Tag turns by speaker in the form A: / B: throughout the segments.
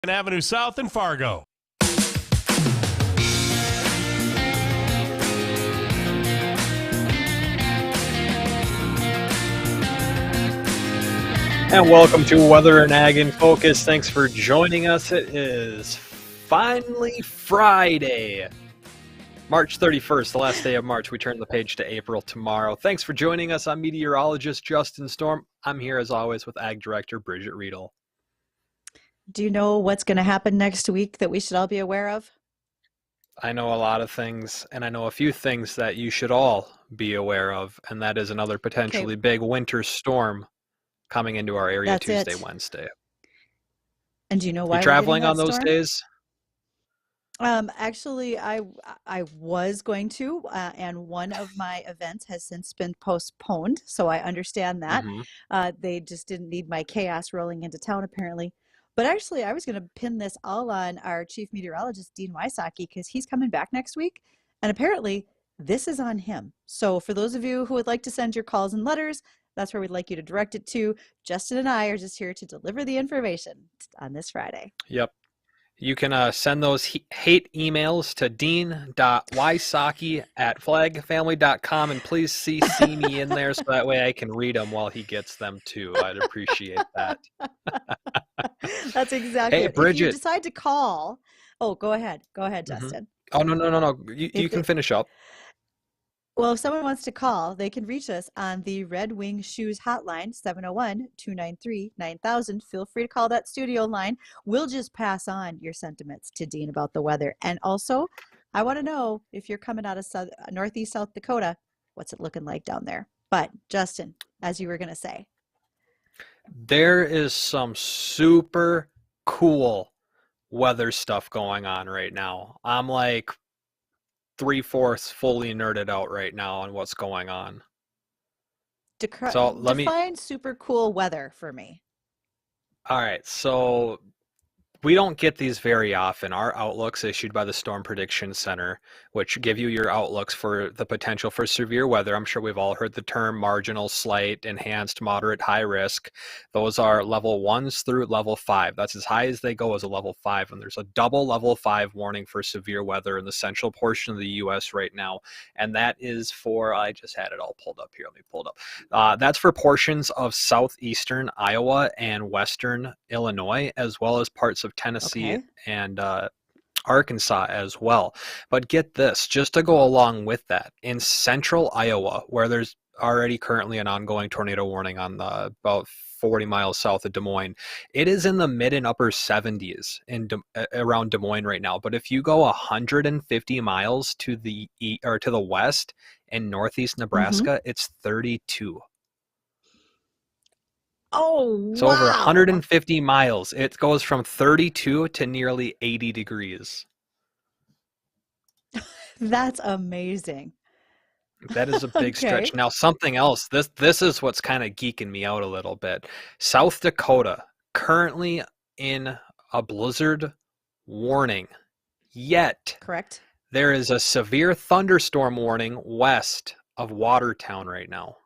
A: Avenue South in Fargo.
B: And welcome to Weather and Ag in Focus. Thanks for joining us. It is finally Friday, March 31st, the last day of March. We turn the page to April tomorrow. Thanks for joining us. I'm Meteorologist Justin Storm. I'm here as always with Ag Director Bridgette Readel.
C: Do you know what's going to happen next week that we should all be aware of?
B: I know a lot of things, and I know a few things that you should all be aware of, and that is another potentially big winter storm coming into our area Tuesday, Wednesday.
C: And do you know why
B: you traveling
C: we're
B: on those
C: storm?
B: days?
C: Actually, I was going to, and one of my events has since been postponed, so I understand that. They just didn't need my chaos rolling into town, apparently. But actually, I was going to pin this all on our chief meteorologist, Dean Wysocki, because he's coming back next week, and apparently this is on him. So for those of you who would like to send your calls and letters, that's where we'd like you to direct it to. Justin and I are just here to deliver the information on this Friday.
B: Yep. You can send those hate emails to dean.wysocki@flagfamily.com, and please CC me in there so that way I can read them while he gets them too. I'd appreciate that.
C: That's exactly it.
B: Bridgette.
C: If you decide to call, go ahead, Justin.
B: Oh, no. You can finish up.
C: Well, if someone wants to call, they can reach us on the Red Wing Shoes hotline, 701-293-9000. Feel free to call that studio line. We'll just pass on your sentiments to Dean about the weather. And also, I want to know if you're coming out of Northeast South Dakota, what's it looking like down there? But Justin, as you were going to say.
B: There is some super cool weather stuff going on right now. I'm like 3/4 fully nerded out right now on what's going on.
C: Define super cool weather for me.
B: All right, so we don't get these very often. Our outlooks issued by the Storm Prediction Center, which give you your outlooks for the potential for severe weather. I'm sure we've all heard the term marginal, slight, enhanced, moderate, high risk. Those are level 1s through level 5. That's as high as they go as a level 5. And there's a double level 5 warning for severe weather in the central portion of the U.S. right now. And that is for, I just had it all pulled up here. Let me pull it up. That's for portions of southeastern Iowa and western Illinois, as well as parts of Tennessee and Arkansas as well. But get this, just to go along with that, in central Iowa, where there's already currently an ongoing tornado warning on about 40 miles south of Des Moines, it is in the mid and upper 70s around Des Moines right now. But if you go 150 miles to the west in northeast Nebraska, it's 32.
C: Oh,
B: so over 150 miles, it goes from 32 to nearly 80 degrees.
C: That's amazing.
B: That is a big stretch. Now, something else, this is what's kind of geeking me out a little bit. South Dakota, currently in a blizzard warning, yet
C: correct.
B: There is a severe thunderstorm warning west of Watertown right now.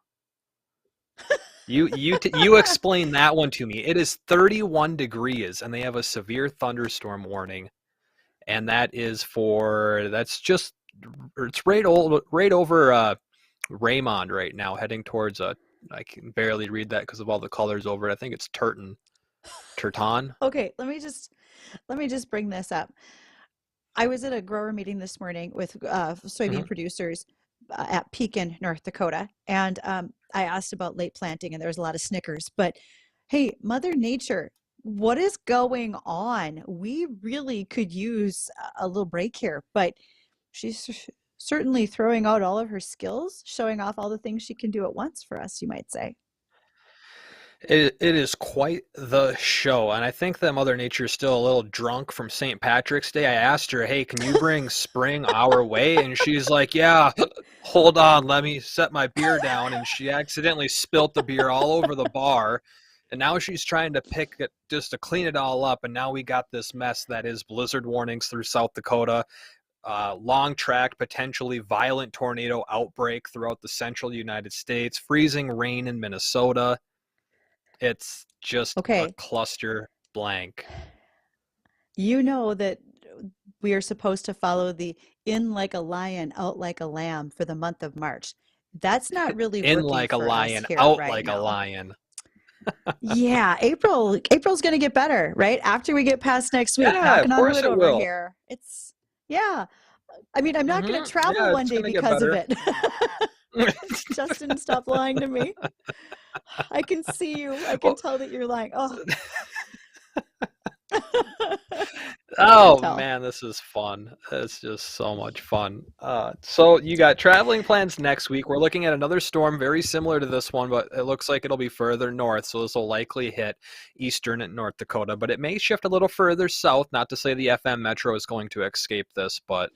B: You explain that one to me. It is 31 degrees, and they have a severe thunderstorm warning, and it's right over Raymond right now, heading towards I can barely read that because of all the colors over it. I think it's Turton.
C: Okay, let me just bring this up. I was at a grower meeting this morning with soybean producers at Pekin, North Dakota, and I asked about late planting, and there was a lot of snickers. But hey, Mother Nature, what is going on? We really could use a little break here, but she's certainly throwing out all of her skills, showing off all the things she can do at once for us, you might say.
B: It is quite the show, and I think that Mother Nature is still a little drunk from St. Patrick's Day. I asked her, hey, can you bring spring our way? And she's like, yeah, hold on, let me set my beer down. And she accidentally spilt the beer all over the bar, and now she's trying to pick it just to clean it all up, and now we got this mess that is blizzard warnings through South Dakota, long track, potentially violent tornado outbreak throughout the central United States, freezing rain in Minnesota. It's just a cluster blank.
C: You know that we are supposed to follow the in like a lion, out like a lamb for the month of March. That's not really
B: In
C: working
B: like a
C: for us
B: lion,
C: here
B: out
C: right
B: like a
C: now.
B: lion.
C: Yeah, April's going to get better, right? After we get past next week,
B: Yeah, of
C: knocking on
B: course
C: wood
B: it
C: over
B: will.
C: here. Yeah. I mean, I'm not going to travel
B: Yeah,
C: one
B: it's
C: day
B: gonna get
C: because of
B: better.
C: it. Justin, stop lying to me. I can see you. I can
B: Well,
C: tell that you're lying. Oh, I can
B: oh
C: tell.
B: man, this is fun. It's just so much fun. So you got traveling plans next week. We're looking at another storm very similar to this one, but it looks like it'll be further north. So this will likely hit eastern and North Dakota, but it may shift a little further south. Not to say the FM Metro is going to escape this, but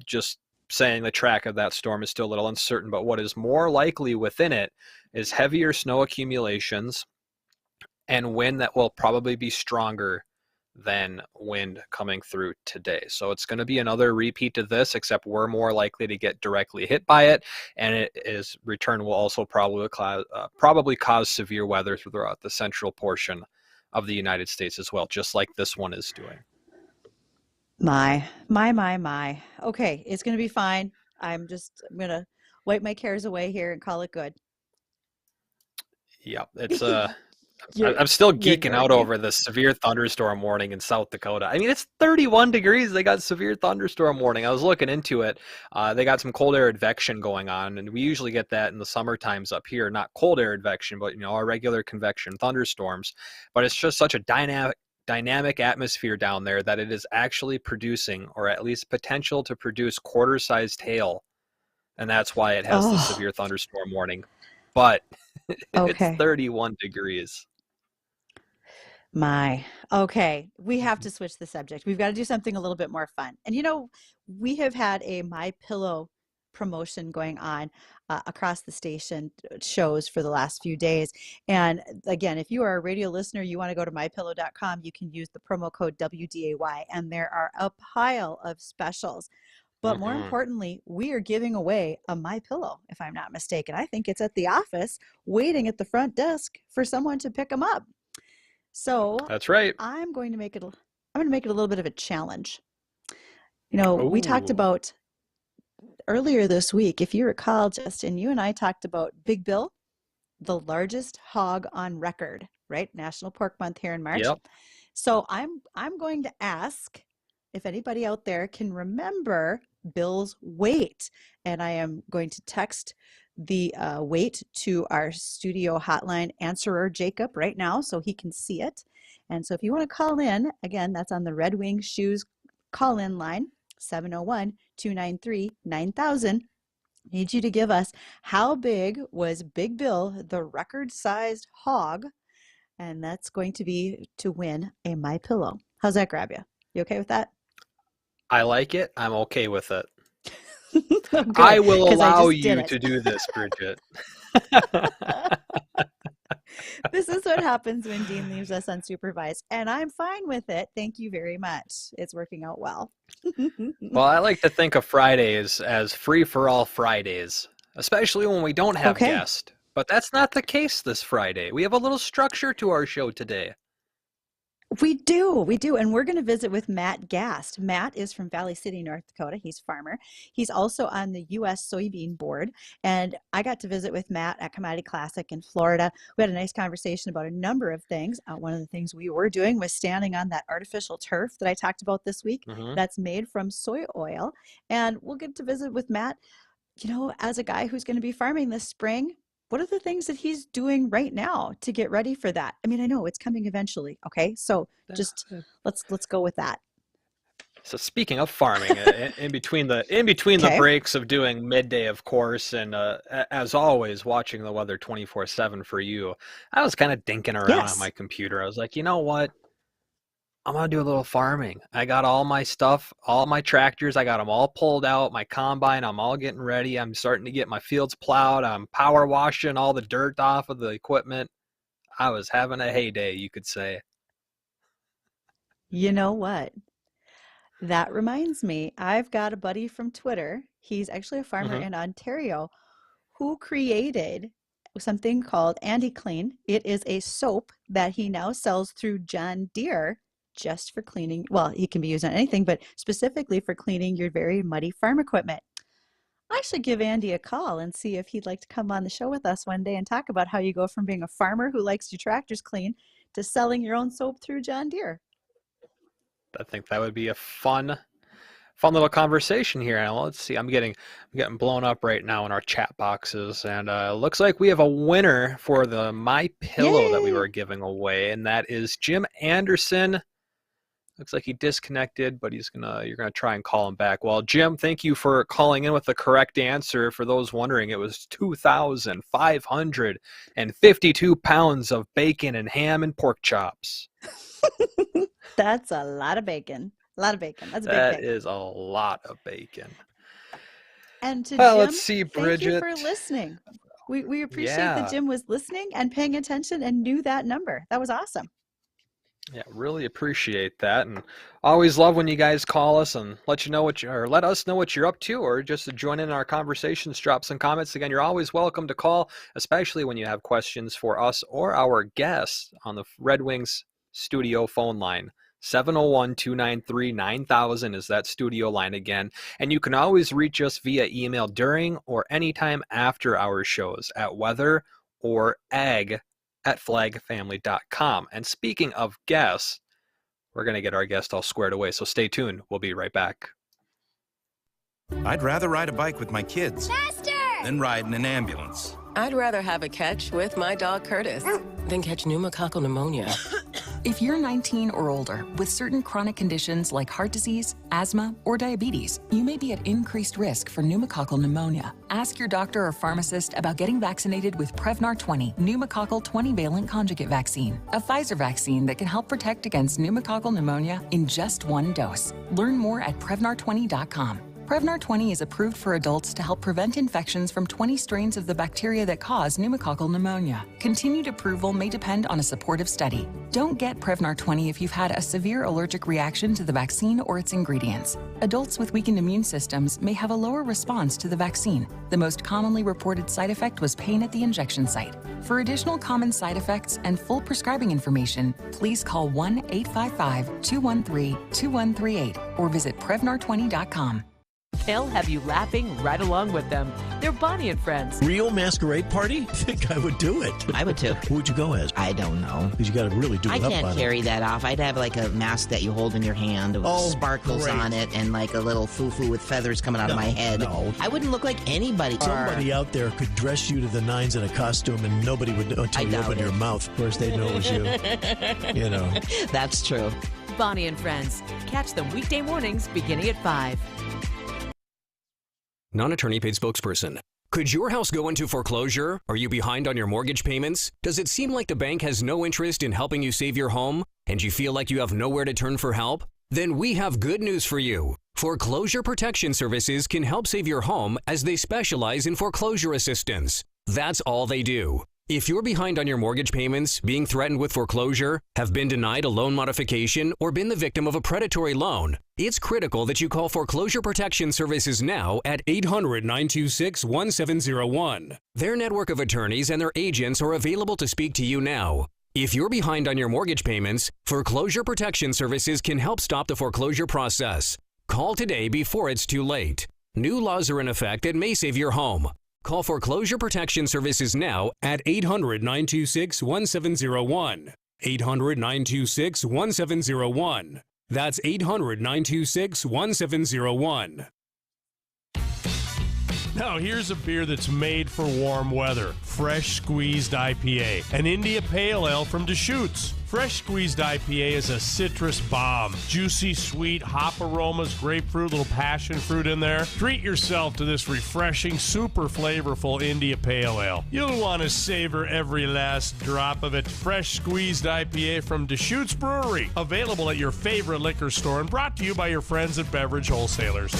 B: just saying the track of that storm is still a little uncertain. But what is more likely within it is heavier snow accumulations and wind that will probably be stronger than wind coming through today. So it's going to be another repeat of this, except we're more likely to get directly hit by it, and it is return will also probably cause severe weather throughout the central portion of the United States as well, just like this one is doing.
C: My. Okay, it's going to be fine. I'm going to wipe my cares away here and call it good.
B: Yep, it's
C: You're
B: I'm still
C: you're
B: geeking
C: ignoring
B: out
C: me.
B: over the severe thunderstorm warning in South Dakota. I mean, it's 31 degrees. They got severe thunderstorm warning. I was looking into it. They got some cold air advection going on, and we usually get that in the summer times up here. Not cold air advection, but our regular convection thunderstorms. But it's just such a dynamic atmosphere down there that it is actually producing, or at least potential to produce, quarter-sized hail, and that's why it has the
C: Oh,
B: severe thunderstorm warning. But it's
C: okay.
B: 31 degrees.
C: My. Okay, we have to switch the subject. We've got to do something a little bit more fun. And we have had a My Pillow promotion going on across the station shows for the last few days. And again, if you are a radio listener, you want to go to mypillow.com, you can use the promo code WDAY, and there are a pile of specials. But more
B: Mm-hmm.
C: importantly, we are giving away a My Pillow, if I'm not mistaken. I think it's at the office waiting at the front desk for someone to pick them up. So
B: That's right.
C: I'm going to make it a little bit of a challenge. We talked
B: Oh,
C: about earlier this week, if you recall, Justin, you and I talked about Big Bill, the largest hog on record, right? National Pork Month here in March.
B: yep.
C: So I'm going to ask if anybody out there can remember Bill's weight, and I am going to text the weight to our studio hotline answerer Jacob right now so he can see it. And so if you want to call in, again, that's on the Red Wing Shoes call in line 701-293-9000. Need you to give us how big was Big Bill, the record-sized hog, and that's going to be to win a My Pillow. How's that grab you? You okay with that?
B: I like it. I'm okay with it.
C: Oh,
B: I
C: good,
B: will
C: because I
B: allow
C: just did
B: you
C: it.
B: to do this, Bridgette.
C: This is what happens when Dean leaves us unsupervised, and I'm fine with it. Thank you very much. It's working out well.
B: Well, I like to think of Fridays as free for all Fridays, especially when we don't have
C: Okay.
B: guests. But that's not the case this Friday. We have a little structure to our show today.
C: We do. And we're going to visit with Matt Gast. Matt is from Valley City, North Dakota. He's a farmer. He's also on the U.S. Soybean Board. And I got to visit with Matt at Commodity Classic in Florida. We had a nice conversation about a number of things. One of the things we were doing was standing on that artificial turf that I talked about this week
B: Hmm.
C: that's made from soy oil. And we'll get to visit with Matt, as a guy who's going to be farming this spring. What are the things that he's doing right now to get ready for that? I mean, I know it's coming eventually, okay? So just let's go with that.
B: So speaking of farming, in between the
C: Okay.
B: breaks of doing midday, of course, and as always, watching the weather 24/7 for you, I was kind of dinking around on
C: Yes.
B: my computer. I was like, you know what? I'm gonna do a little farming. I got all my stuff, all my tractors. I got them all pulled out. My combine. I'm all getting ready. I'm starting to get my fields plowed. I'm power washing all the dirt off of the equipment. I was having a heyday, you could say.
C: You know what? That reminds me, I've got a buddy from Twitter. He's actually a farmer
B: Hmm.
C: in Ontario who created something called Andy Clean. It is a soap that he now sells through John Deere just for cleaning. Well, he can be used on anything, but specifically for cleaning your very muddy farm equipment. I should give Andy a call and see if he'd like to come on the show with us one day and talk about how you go from being a farmer who likes your tractors clean to selling your own soap through John Deere.
B: I think that would be a fun little conversation here. And let's see, I'm getting blown up right now in our chat boxes, and looks like we have a winner for the My Pillow that we were giving away, and that is Jim Anderson. Looks like he disconnected, but you're gonna try and call him back. Well, Jim, thank you for calling in with the correct answer. For those wondering, it was 2,552 pounds of bacon and ham and pork chops.
C: That's a lot of bacon. A lot of bacon. That's a big
B: That
C: pig.
B: is a lot of bacon.
C: And to Jim,
B: let's see, Bridgette.
C: Thank you for listening. We appreciate that Jim was listening and paying attention and knew that number. That was awesome.
B: Yeah, really appreciate that, and always love when you guys call us and let us know what you're up to, or just to join in our conversations. Drop some comments. Again, you're always welcome to call, especially when you have questions for us or our guests on the Red Wings studio phone line. 701-293-9000 is that studio line again, and you can always reach us via email during or anytime after our shows at weather or ag@flagfamily.com. And speaking of guests, we're going to get our guest all squared away, so stay tuned. We'll be right back.
A: I'd rather ride a bike with my kids
D: Faster!
A: than ride in an ambulance.
E: I'd rather have a catch with my dog Curtis than catch pneumococcal pneumonia.
F: If you're 19 or older with certain chronic conditions like heart disease, asthma, or diabetes, you may be at increased risk for pneumococcal pneumonia. Ask your doctor or pharmacist about getting vaccinated with Prevnar 20 pneumococcal 20-valent conjugate vaccine, a Pfizer vaccine that can help protect against pneumococcal pneumonia in just one dose. Learn more at Prevnar20.com. Prevnar 20 is approved for adults to help prevent infections from 20 strains of the bacteria that cause pneumococcal pneumonia. Continued approval may depend on a supportive study. Don't get Prevnar 20 if you've had a severe allergic reaction to the vaccine or its ingredients. Adults with weakened immune systems may have a lower response to the vaccine. The most commonly reported side effect was pain at the injection site. For additional common side effects and full prescribing information, please call 1-855-213-2138 or visit Prevnar20.com.
G: They'll have you laughing right along with them. They're Bonnie and Friends.
H: Real masquerade party? I think I would do it.
I: I would too.
H: Who would you go as?
I: I don't know.
H: Because you got to really do it up on it.
I: I can't carry that off. I'd have like a mask that you hold in your hand with sparkles on it and like a little foo-foo with feathers coming out of my head.
H: No.
I: I wouldn't look like anybody.
H: Somebody out there could dress you to the nines in a costume and nobody would know until you open your mouth. Of course, they'd know it was you. You know.
I: That's true.
G: Bonnie and Friends. Catch them weekday mornings beginning at 5.
J: Non-attorney paid spokesperson. Could your house go into foreclosure? Are you behind on your mortgage payments? Does it seem like the bank has no interest in helping you save your home? And you feel like you have nowhere to turn for help? Then we have good news for you. Foreclosure Protection Services can help save your home as they specialize in foreclosure assistance. That's all they do. If you're behind on your mortgage payments, being threatened with foreclosure, have been denied a loan modification, or been the victim of a predatory loan, it's critical that you call Foreclosure Protection Services now at 800-926-1701. Their network of attorneys and their agents are available to speak to you now. If you're behind on your mortgage payments, Foreclosure Protection Services can help stop the foreclosure process. Call today before it's too late. New laws are in effect that may save your home. Call Foreclosure Protection Services now at 800-926-1701. 800-926-1701. That's 800-926-1701.
K: Now here's a beer that's made for warm weather. Fresh Squeezed IPA, an India Pale Ale from Deschutes. Fresh Squeezed IPA is a citrus bomb. Juicy, sweet, hop aromas, grapefruit, little passion fruit in there. Treat yourself to this refreshing, super flavorful India Pale Ale. You'll want to savor every last drop of it. Fresh Squeezed IPA from Deschutes Brewery. Available at your favorite liquor store and brought to you by your friends at Beverage Wholesalers.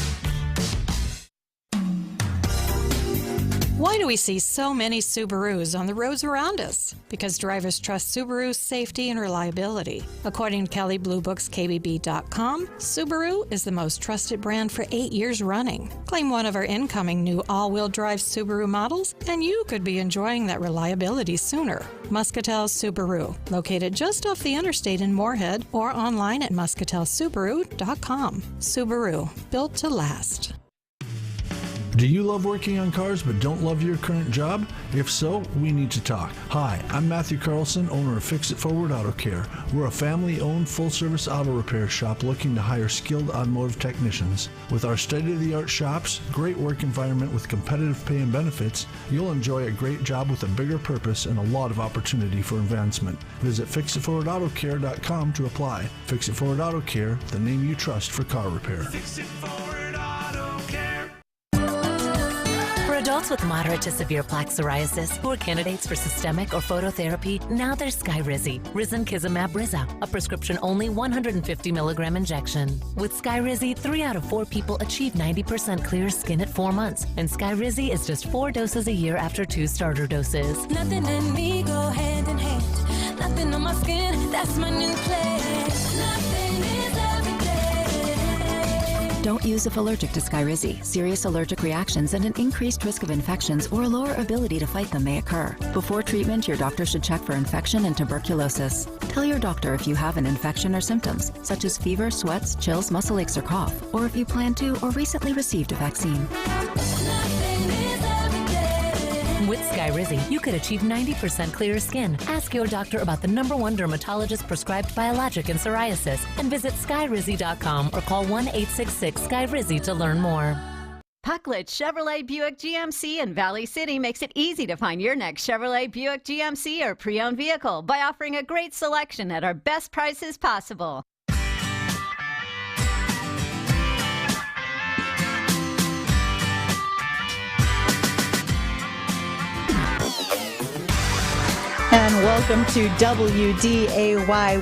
D: Why do we see so many Subarus on the roads around us? Because drivers trust Subaru's safety and reliability. According to Kelley Blue Book's KBB.com, Subaru is the most trusted brand for 8 years running. Claim one of our incoming new all-wheel drive Subaru models, and you could be enjoying that reliability sooner. Muscatel Subaru, located just off the interstate in Moorhead, or online at muscatelsubaru.com. Subaru, built to last.
L: Do you love working on cars but don't love your current job? If so, we need to talk. Hi, I'm Matthew Carlson, owner of Fix It Forward Auto Care. We're a family-owned full-service auto repair shop looking to hire skilled automotive technicians. With our state-of-the-art shops, great work environment with competitive pay and benefits, you'll enjoy a great job with a bigger purpose and a lot of opportunity for advancement. Visit FixItForwardAutoCare.com to apply. Fix It Forward Auto Care, the name you trust for car repair.
M: Fix It Forward Auto Care.
N: For adults with moderate to severe plaque psoriasis who are candidates for systemic or phototherapy, now there's Skyrizi, Risankizumab Riza, a prescription-only 150 milligram injection. With Skyrizi, 3 out of 4 people achieve 90% clear skin at 4 months, and Skyrizi is just 4 doses a year after 2 starter doses.
O: Nothing and me go hand in hand. Nothing on my skin, that's my new place. Nothing is every day.
P: Don't use if allergic to Skyrizi. Serious allergic reactions and an increased risk of infections or a lower ability to fight them may occur. Before treatment, your doctor should check for infection and tuberculosis. Tell your doctor if you have an infection or symptoms, such as fever, sweats, chills, muscle aches, or cough, or if you plan to or recently received a vaccine.
N: With Skyrizi, you could achieve 90% clearer skin. Ask your doctor about the #1 dermatologist-prescribed biologic in psoriasis and visit Skyrizi.com or call 1-866-SKYRIZI to learn more.
Q: Pucklet Chevrolet Buick GMC in Valley City makes it easy to find your next Chevrolet Buick GMC or pre-owned vehicle by offering a great selection at our best prices possible.
C: And welcome to WDAY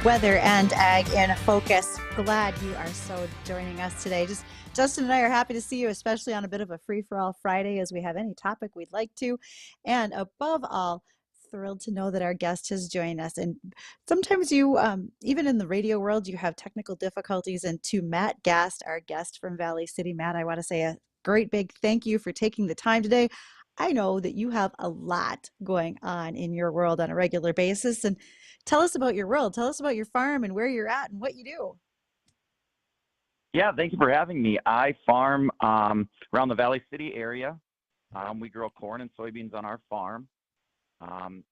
C: Weather and Ag in Focus. Glad you are so joining us today. Justin and I are happy to see you, especially on a bit of a free-for-all Friday as we have any topic we'd like to. And above all, thrilled to know that our guest has joined us. And sometimes you, even in the radio world, you have technical difficulties. And to Matt Gast, our guest from Valley City, Matt, I want to say a great big thank you for taking the time today. I know that you have a lot going on in your world on a regular basis. And tell us about your world. Tell us about your farm and where you're at and what you do.
R: Yeah, thank you for having me. I farm around the Valley City area. We grow corn and soybeans on our farm. It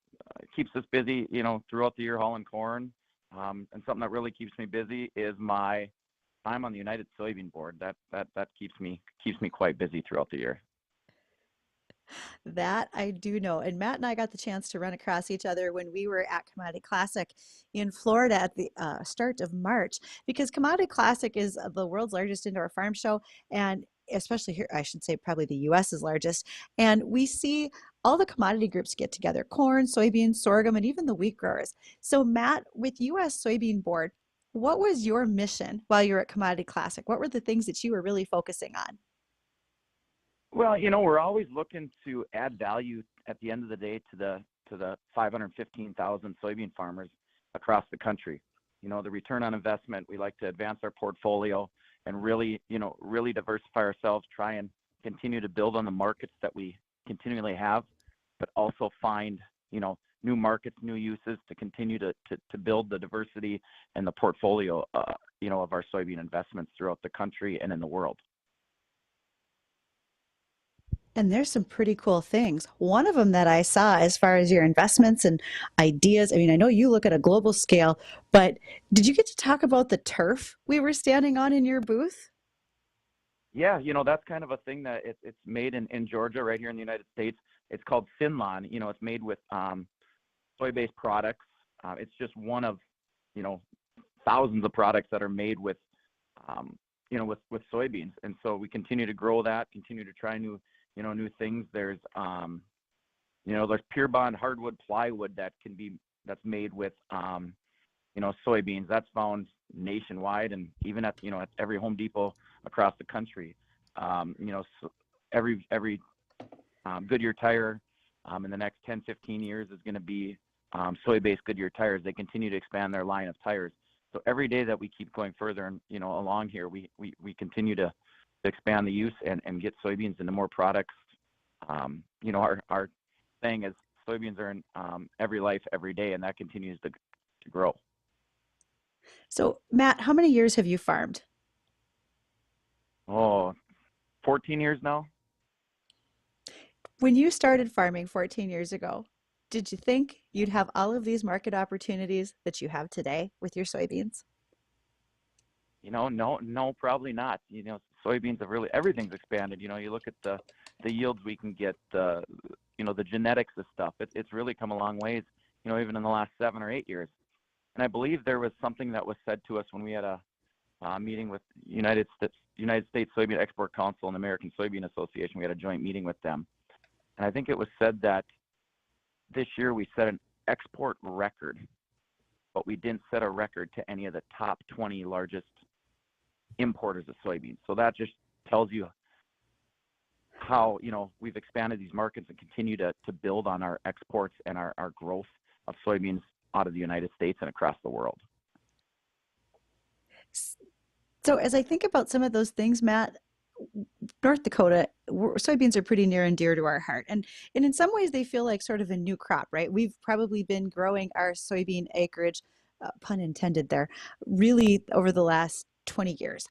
R: keeps us busy, throughout the year hauling corn. And something that really keeps me busy is my time on the United Soybean Board. That keeps me quite busy throughout the year.
C: That I do know. And Matt and I got the chance to run across each other when we were at Commodity Classic in Florida at the start of March, because Commodity Classic is the world's largest indoor farm show, and especially here, I should say probably the US's largest. And we see all the commodity groups get together: corn, soybeans, sorghum, and even the wheat growers. So Matt, with US Soybean Board, what was your mission while you were at Commodity Classic? What were the things that you were really focusing on?
R: Well, we're always looking to add value at the end of the day to the 515,000 soybean farmers across the country. The return on investment, we like to advance our portfolio and really diversify ourselves, try and continue to build on the markets that we continually have, but also find, new markets, new uses to continue to build the diversity and the portfolio, of our soybean investments throughout the country and in the world.
C: And there's some pretty cool things. One of them that I saw as far as your investments and ideas, I mean, I know you look at a global scale, but did you get to talk about the turf we were standing on in your booth?
R: Yeah, that's kind of a thing that it's made in Georgia, right here in the United States. It's called Sinlon. It's made with soy-based products. It's just one of, thousands of products that are made with, with soybeans. And so we continue to grow that, continue to try new things. There's, there's Pure Bond hardwood plywood that's made with, soybeans. That's found nationwide and even at every Home Depot across the country. So every Goodyear tire in the next 10, 15 years is going to be soy-based Goodyear tires. They continue to expand their line of tires. So every day that we keep going further and, along here, we continue to expand the use and get soybeans into more products. Our saying is soybeans are in every life, every day, and that continues to grow.
C: So, Matt, how many years have you farmed?
R: 14 years now.
C: When you started farming 14 years ago, did you think you'd have all of these market opportunities that you have today with your soybeans?
R: No, probably not. Soybeans have really, everything's expanded. You look at the yields we can get, the genetics of stuff. It's really come a long ways, even in the last 7 or 8 years. And I believe there was something that was said to us when we had a meeting with United States Soybean Export Council and the American Soybean Association. We had a joint meeting with them. And I think it was said that this year we set an export record, but we didn't set a record to any of the top 20 largest importers of soybeans. So that just tells you how, we've expanded these markets and continue to build on our exports and our growth of soybeans out of the United States and across the world.
C: So as I think about some of those things, Matt, North Dakota, soybeans are pretty near and dear to our heart. And in some ways, they feel like sort of a new crop, right? We've probably been growing our soybean acreage, pun intended there, really over the last 20 years.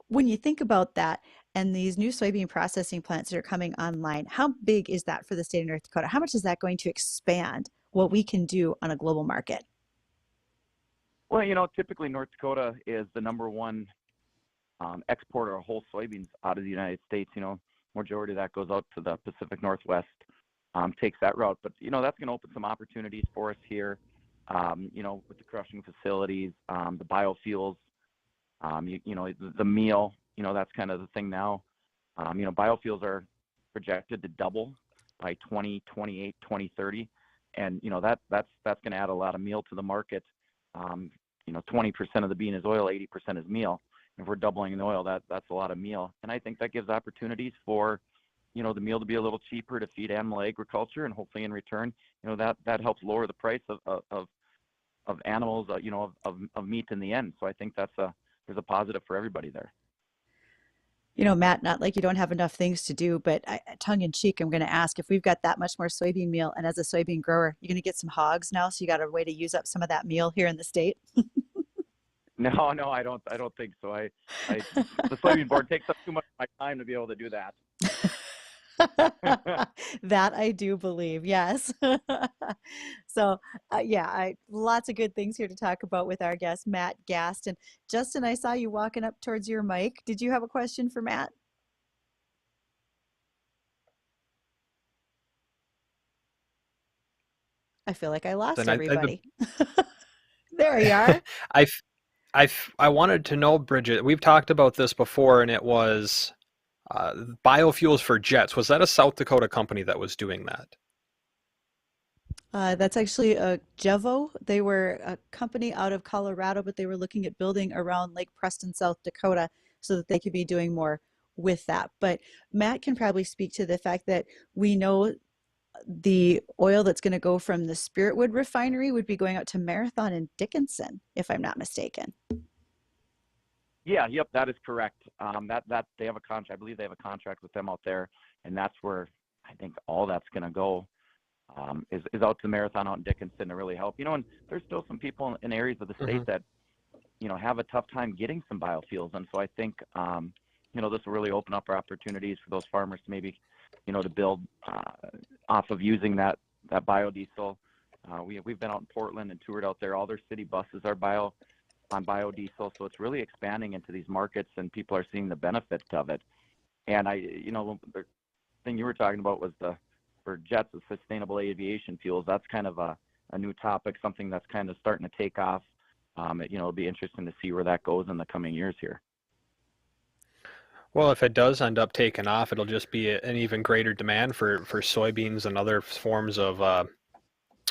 C: When you think about that and these new soybean processing plants that are coming online, how big is that for the state of North Dakota? How much is that going to expand what we can do on a global market?
R: Well, typically North Dakota is the number one exporter of whole soybeans out of the United States. Majority of that goes out to the Pacific Northwest, takes that route. But, that's going to open some opportunities for us here, with the crushing facilities, the biofuels, the meal, that's kind of the thing now. Biofuels are projected to double by 2028, 2030. And, that's going to add a lot of meal to the market. 20% of the bean is oil, 80% is meal. If we're doubling the oil, that's a lot of meal. And I think that gives opportunities for, the meal to be a little cheaper to feed animal agriculture, and hopefully in return, that helps lower the price of animals, of meat in the end. So I think there's a positive for everybody there.
C: Matt, not like you don't have enough things to do, but tongue in cheek, I'm going to ask, if we've got that much more soybean meal, and as a soybean grower, you're going to get some hogs now, so you got a way to use up some of that meal here in the state?
R: No, I don't think so. The Soybean Board takes up too much of my time to be able to do that.
C: That I do believe, yes. So, lots of good things here to talk about with our guest, Matt Gast. And Justin, I saw you walking up towards your mic. Did you have a question for Matt? I feel like I lost everybody. There you are.
B: I wanted to know, Bridgette, we've talked about this before, and it was biofuels for jets. Was that a South Dakota company that was doing that?
C: That's actually a Jevo. They were a company out of Colorado, but they were looking at building around Lake Preston, South Dakota, so that they could be doing more with that. But Matt can probably speak to the fact that we know the oil that's going to go from the Spiritwood refinery would be going out to Marathon and Dickinson, if I'm not mistaken.
R: Yeah, yep, that is correct. That they have a contract. I believe they have a contract with them out there, and that's where I think all that's going to go is out to Marathon out in Dickinson to really help. And there's still some people in areas of the state that have a tough time getting some biofuels, and so I think this will really open up our opportunities for those farmers to maybe to build off of using that biodiesel. We've been out in Portland and toured out there. All their city buses are on biodiesel, so it's really expanding into these markets, and people are seeing the benefit of it. And the thing you were talking about was for jets of sustainable aviation fuels. That's kind of a new topic, something that's kind of starting to take off. It'll be interesting to see where that goes in the coming years here.
B: Well, if it does end up taking off, it'll just be an even greater demand for soybeans and other forms of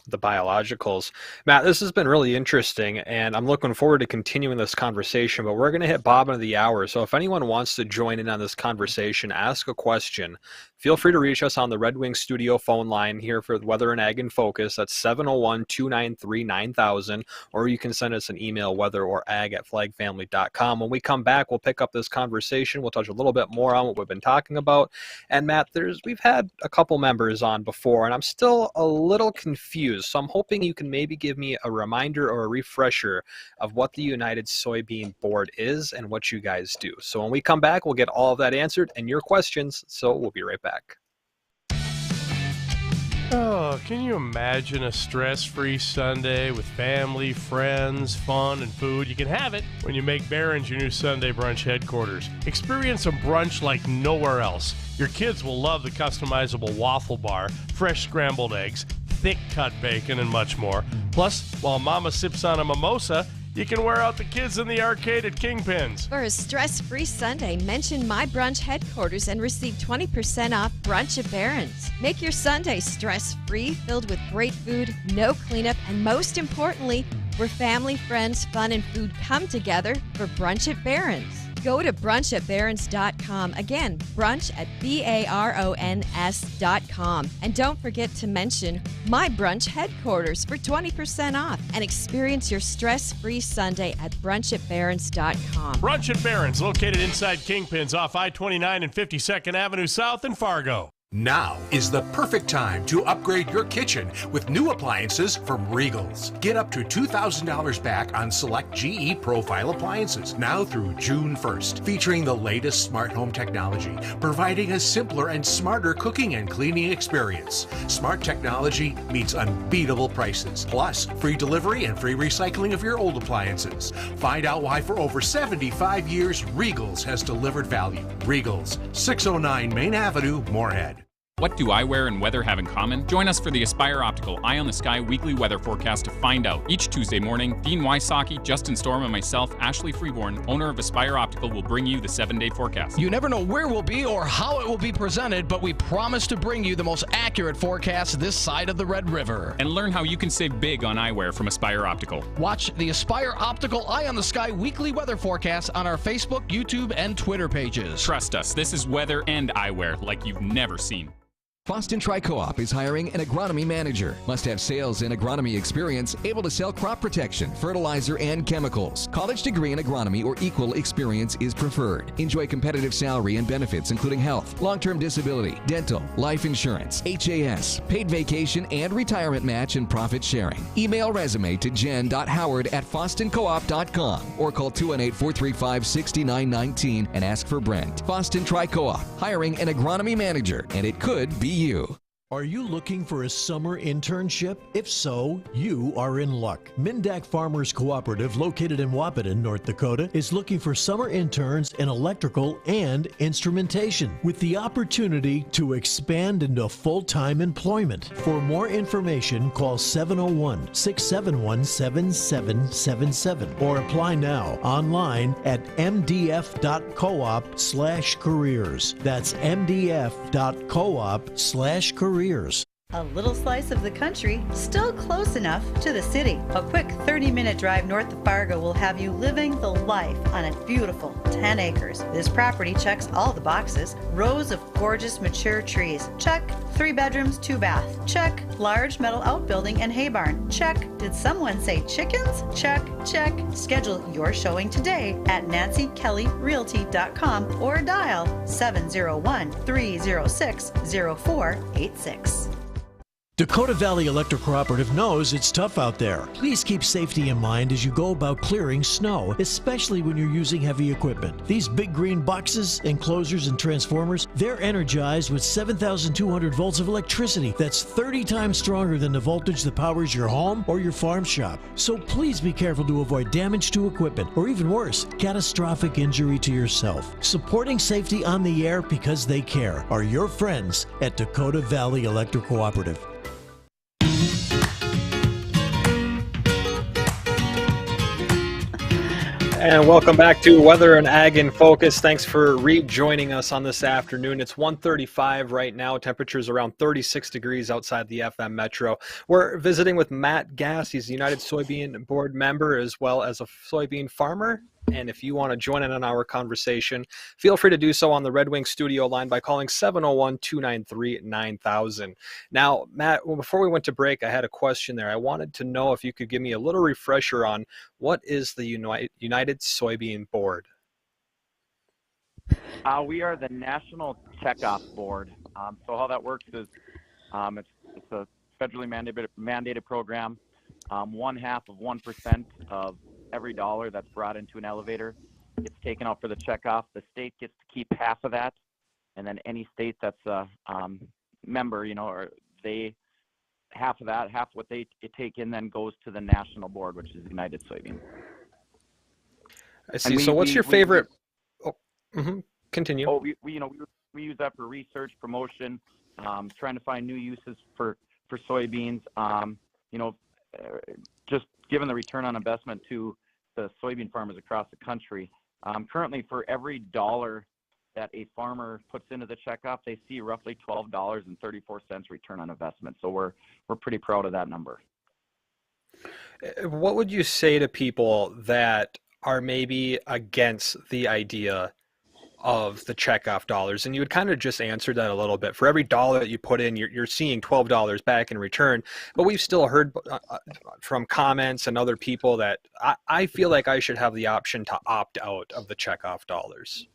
B: the biologicals. Matt, this has been really interesting, and I'm looking forward to continuing this conversation, but we're going to hit bottom of the hour. So if anyone wants to join in on this conversation, ask a question, feel free to reach us on the Red Wing Studio phone line here for Weather and Ag in Focus. That's 701-293-9000, or you can send us an email, weatherorag@flagfamily.com. When we come back, we'll pick up this conversation. We'll touch a little bit more on what we've been talking about. And Matt, we've had a couple members on before, and I'm still a little confused. So I'm hoping you can maybe give me a reminder or a refresher of what the United Soybean Board is and what you guys do. So when we come back, we'll get all of that answered and your questions. So we'll be right back.
K: Oh, can you imagine a stress-free Sunday with family, friends, fun, and food? You can have it when you make Barron's your new Sunday brunch headquarters. Experience a brunch like nowhere else. Your kids will love the customizable waffle bar, fresh scrambled eggs, thick-cut bacon, and much more. Plus, while Mama sips on a mimosa, you can wear out the kids in the arcade at Kingpin's.
S: For a stress-free Sunday, mention My Brunch Headquarters and receive 20% off brunch at Barron's. Make your Sunday stress-free, filled with great food, no cleanup, and most importantly, where family, friends, fun, and food come together for brunch at Barron's. Go to brunchatbarons.com. Again, brunch at BARONS.com. And don't forget to mention My Brunch Headquarters for 20% off and experience your stress-free Sunday at brunchatbarons.com.
K: Brunch at Barron's, located inside Kingpin's off I-29 and 52nd Avenue South in Fargo.
T: Now is the perfect time to upgrade your kitchen with new appliances from Regal's. Get up to $2,000 back on select GE Profile appliances now through June 1st, featuring the latest smart home technology, providing a simpler and smarter cooking and cleaning experience. Smart technology meets unbeatable prices, plus free delivery and free recycling of your old appliances. Find out why for over 75 years Regal's has delivered value. Regal's, 609 Main Avenue, Moorhead.
U: What do eyewear and weather have in common? Join us for the Aspire Optical Eye on the Sky weekly weather forecast to find out. Each Tuesday morning, Dean Wysocki, Justin Storm, and myself, Ashley Freeborn, owner of Aspire Optical, will bring you the 7-day forecast.
V: You never know where we'll be or how it will be presented, but we promise to bring you the most accurate forecast this side of the Red River.
U: And learn how you can save big on eyewear from Aspire Optical.
V: Watch the Aspire Optical Eye on the Sky weekly weather forecast on our Facebook, YouTube, and Twitter pages.
U: Trust us, this is weather and eyewear like you've never seen.
W: Foston Tri-Co-op is hiring an agronomy manager. Must have sales and agronomy experience, able to sell crop protection, fertilizer, and chemicals. College degree in agronomy or equal experience is preferred. Enjoy competitive salary and benefits including health, long-term disability, dental, life insurance, HAS, paid vacation, and retirement match and profit sharing. Email resume to jen.howard@fostoncoop.com or call 218-435-6919 and ask for Brent. Foston Tri-Co-op, hiring an agronomy manager, and it could be you.
H: Are you looking for a summer internship? If so, you are in luck. Mindak Farmers Cooperative, located in Wahpeton, North Dakota, is looking for summer interns in electrical and instrumentation with the opportunity to expand into full-time employment. For more information, call 701-671-7777 or apply now online at mdf.coop/careers. That's mdf.coop/careers.
X: A little slice of the country, still close enough to the city. A quick 30-minute drive north of Fargo will have you living the life on a beautiful 10 acres. This property checks all the boxes. Rows of gorgeous mature trees. Check. 3 bedrooms, 2 bath. Check. Large metal outbuilding and hay barn. Check. Did someone say chickens? Check. Check. Schedule your showing today at nancykellyrealty.com or dial 701-306-0486.
H: Dakota Valley Electric Cooperative knows it's tough out there. Please keep safety in mind as you go about clearing snow, especially when you're using heavy equipment. These big green boxes, enclosures, and transformers, they're energized with 7,200 volts of electricity. That's 30 times stronger than the voltage that powers your home or your farm shop. So please be careful to avoid damage to equipment, or even worse, catastrophic injury to yourself. Supporting safety on the air because they care are your friends at Dakota Valley Electric Cooperative.
B: And welcome back to Weather and Ag in Focus. Thanks for rejoining us on this afternoon. It's 1:35 right now. Temperatures around 36 degrees outside the FM metro. We're visiting with Matt Gast. He's a United Soybean Board member as well as a soybean farmer. And if you want to join in on our conversation, feel free to do so on the Red Wing studio line by calling 701-293-9000. Now, Matt, before we went to break, I had a question there. I wanted to know if you could give me a little refresher on what is the United Soybean Board?
R: We are the National Checkoff Board. So how that works is it's a federally mandated program. 1/2 of 1% of every dollar that's brought into an elevator gets taken out for the checkoff. The state gets to keep half of that, and then any state that's a member, or half of that, half what they take in then goes to the national board, which is United Soybean.
B: I see. So what's your favorite? Continue.
R: Oh, we use that for research, promotion, trying to find new uses for soybeans. Just given the return on investment to the soybean farmers across the country. Currently, for every dollar that a farmer puts into the checkoff, they see roughly $12.34 return on investment. So we're pretty proud of that number.
B: What would you say to people that are maybe against the idea of the checkoff dollars? And you would kind of just answer that a little bit. For every dollar that you put in, you're seeing $12 back in return. But we've still heard from comments and other people that I feel like I should have the option to opt out of the checkoff dollars.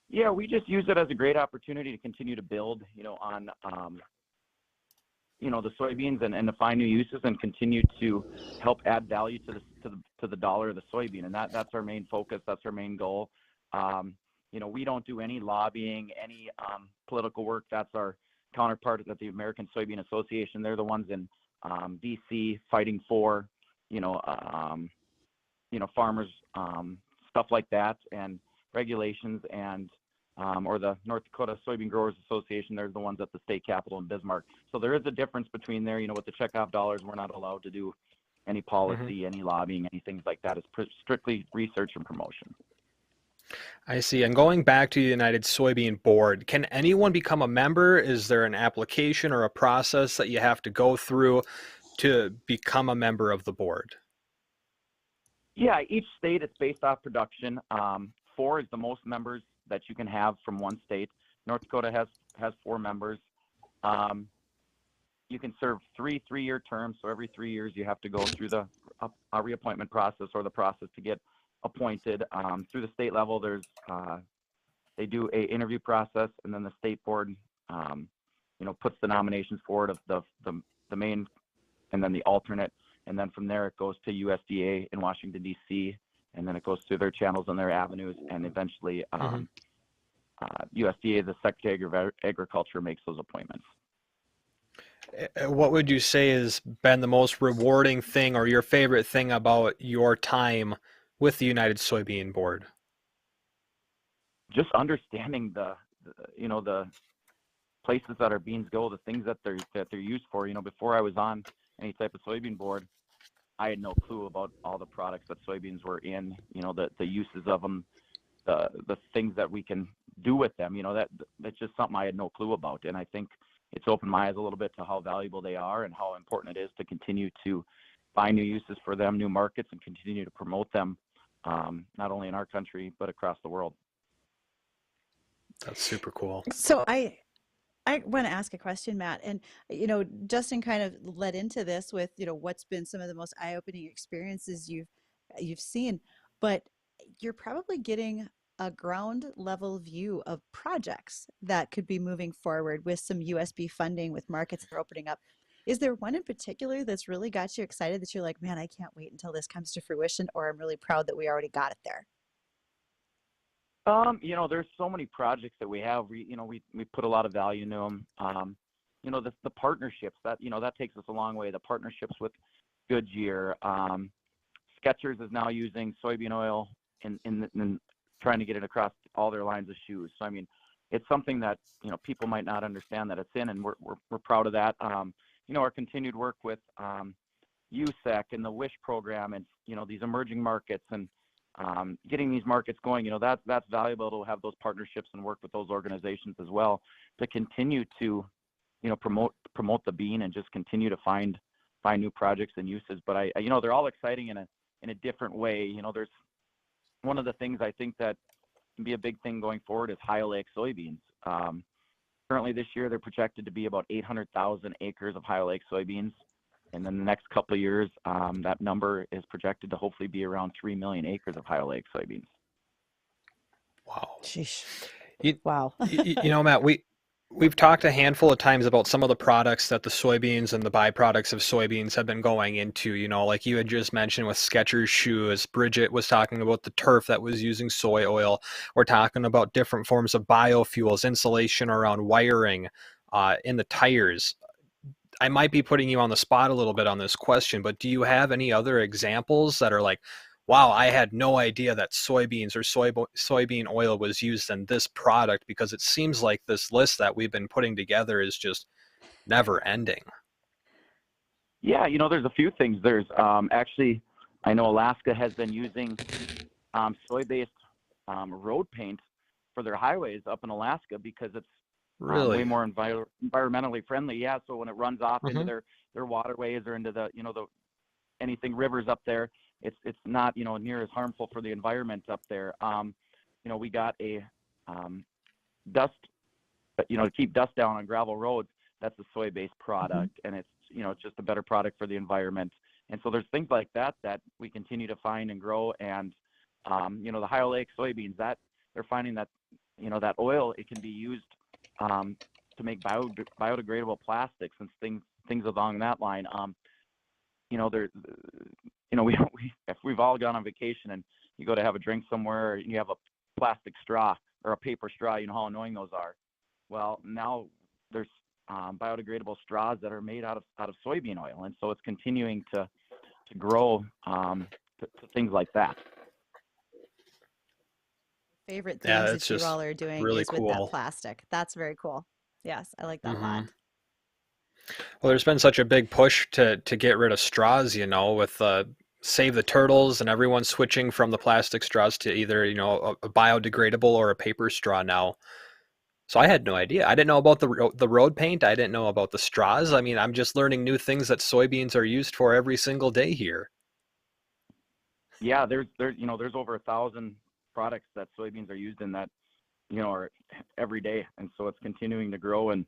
R: Yeah, we just use it as a great opportunity to continue to build, on the soybeans and to find new uses and continue to help add value to the dollar of the soybean. And that's our main focus. That's our main goal. We don't do any lobbying, any political work. That's our counterpart at the American Soybean Association. They're the ones in DC fighting for, farmers, stuff like that, and regulations, and or the North Dakota Soybean Growers Association. They're the ones at the state capitol in Bismarck. So there is a difference between there. With the checkoff dollars, we're not allowed to do any policy, any lobbying, any things like that. It's strictly research and promotion.
B: I see. And going back to the United Soybean Board, can anyone become a member? Is there an application or a process that you have to go through to become a member of the board?
R: Yeah, each state, it's based off production. 4 is the most members that you can have from one state. North Dakota has 4 members. You can serve 3 3-year terms. So every 3 years you have to go through the reappointment process or the process to get appointed. Through the state level, there's they do a interview process, and then the state board puts the nominations forward of the main and then the alternate, and then from there it goes to USDA in Washington DC, and then it goes through their channels and their avenues, and eventually USDA, the Secretary of Agriculture, makes those appointments.
B: What would you say has been the most rewarding thing or your favorite thing about your time with the United Soybean Board?
R: Just understanding the places that our beans go, the things that they're used for. Before I was on any type of soybean board, I had no clue about all the products that soybeans were in. The uses of them, the things that we can do with them. That's just something I had no clue about, and I think it's opened my eyes a little bit to how valuable they are and how important it is to continue to find new uses for them, new markets, and continue to promote them, not only in our country but across the world.
B: That's super cool.
C: So I want to ask a question, Matt, and Justin kind of led into this with what's been some of the most eye-opening experiences you've seen, but you're probably getting a ground level view of projects that could be moving forward with some USB funding, with markets that are opening up. Is there one in particular that's really got you excited that you're like, man, I can't wait until this comes to fruition, or I'm really proud that we already got it there?
R: There's so many projects that we have. We put a lot of value into them. The partnerships that takes us a long way. The partnerships with Goodyear, Skechers is now using soybean oil in trying to get it across all their lines of shoes. So it's something that people might not understand that it's in, and we're proud of that. Our continued work with USEC and the WISH program and, these emerging markets and getting these markets going, that's valuable to have those partnerships and work with those organizations as well to continue to, promote the bean and just continue to find new projects and uses. But they're all exciting in a different way. There's one of the things I think that can be a big thing going forward is high oleic soybeans. Currently this year, they're projected to be about 800,000 acres of high oleic soybeans. And then the next couple of years, that number is projected to hopefully be around 3 million acres of high oleic soybeans.
B: Wow.
C: Sheesh.
B: Wow. Matt, we've talked a handful of times about some of the products that the soybeans and the byproducts of soybeans have been going into, like you had just mentioned with Skechers shoes. Bridgette was talking about the turf that was using soy oil. We're talking about different forms of biofuels, insulation around wiring, in the tires. I might be putting you on the spot a little bit on this question, but do you have any other examples that are like, wow, I had no idea that soybeans or soybean oil was used in this product? Because it seems like this list that we've been putting together is just never ending.
R: Yeah, there's a few things. There's actually, I know Alaska has been using soy-based road paint for their highways up in Alaska because it's
B: really
R: way more environmentally friendly. Yeah, so when it runs off into their waterways or into the anything rivers up there, it's not near as harmful for the environment up there. We got a dust, to keep dust down on gravel roads. That's a soy-based product, and it's it's just a better product for the environment. And so there's things like that we continue to find and grow. And the high oleic soybeans, that they're finding that that oil, it can be used to make biodegradable plastics and things along that line. If we've all gone on vacation and you go to have a drink somewhere, and you have a plastic straw or a paper straw, how annoying those are. Well, now there's biodegradable straws that are made out of soybean oil, and so it's continuing to grow to things like that.
C: Favorite things that you all are doing
B: really
C: is
B: cool.
C: with that plastic. That's very cool. Yes, I like that a lot.
B: Well, there's been such a big push to get rid of straws, with Save the Turtles and everyone switching from the plastic straws to either, a biodegradable or a paper straw now. So I had no idea. I didn't know about the road paint. I didn't know about the straws. I mean, I'm just learning new things that soybeans are used for every single day here.
R: Yeah, there's over 1,000 products that soybeans are used in that, are every day. And so it's continuing to grow, and,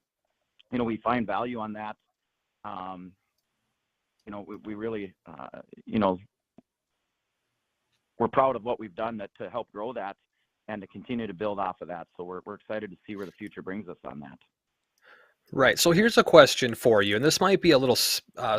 R: we find value on that. We really, we're proud of what we've done to help grow that and to continue to build off of that. So we're excited to see where the future brings us on that.
B: Right. So here's a question for you, and this might be a little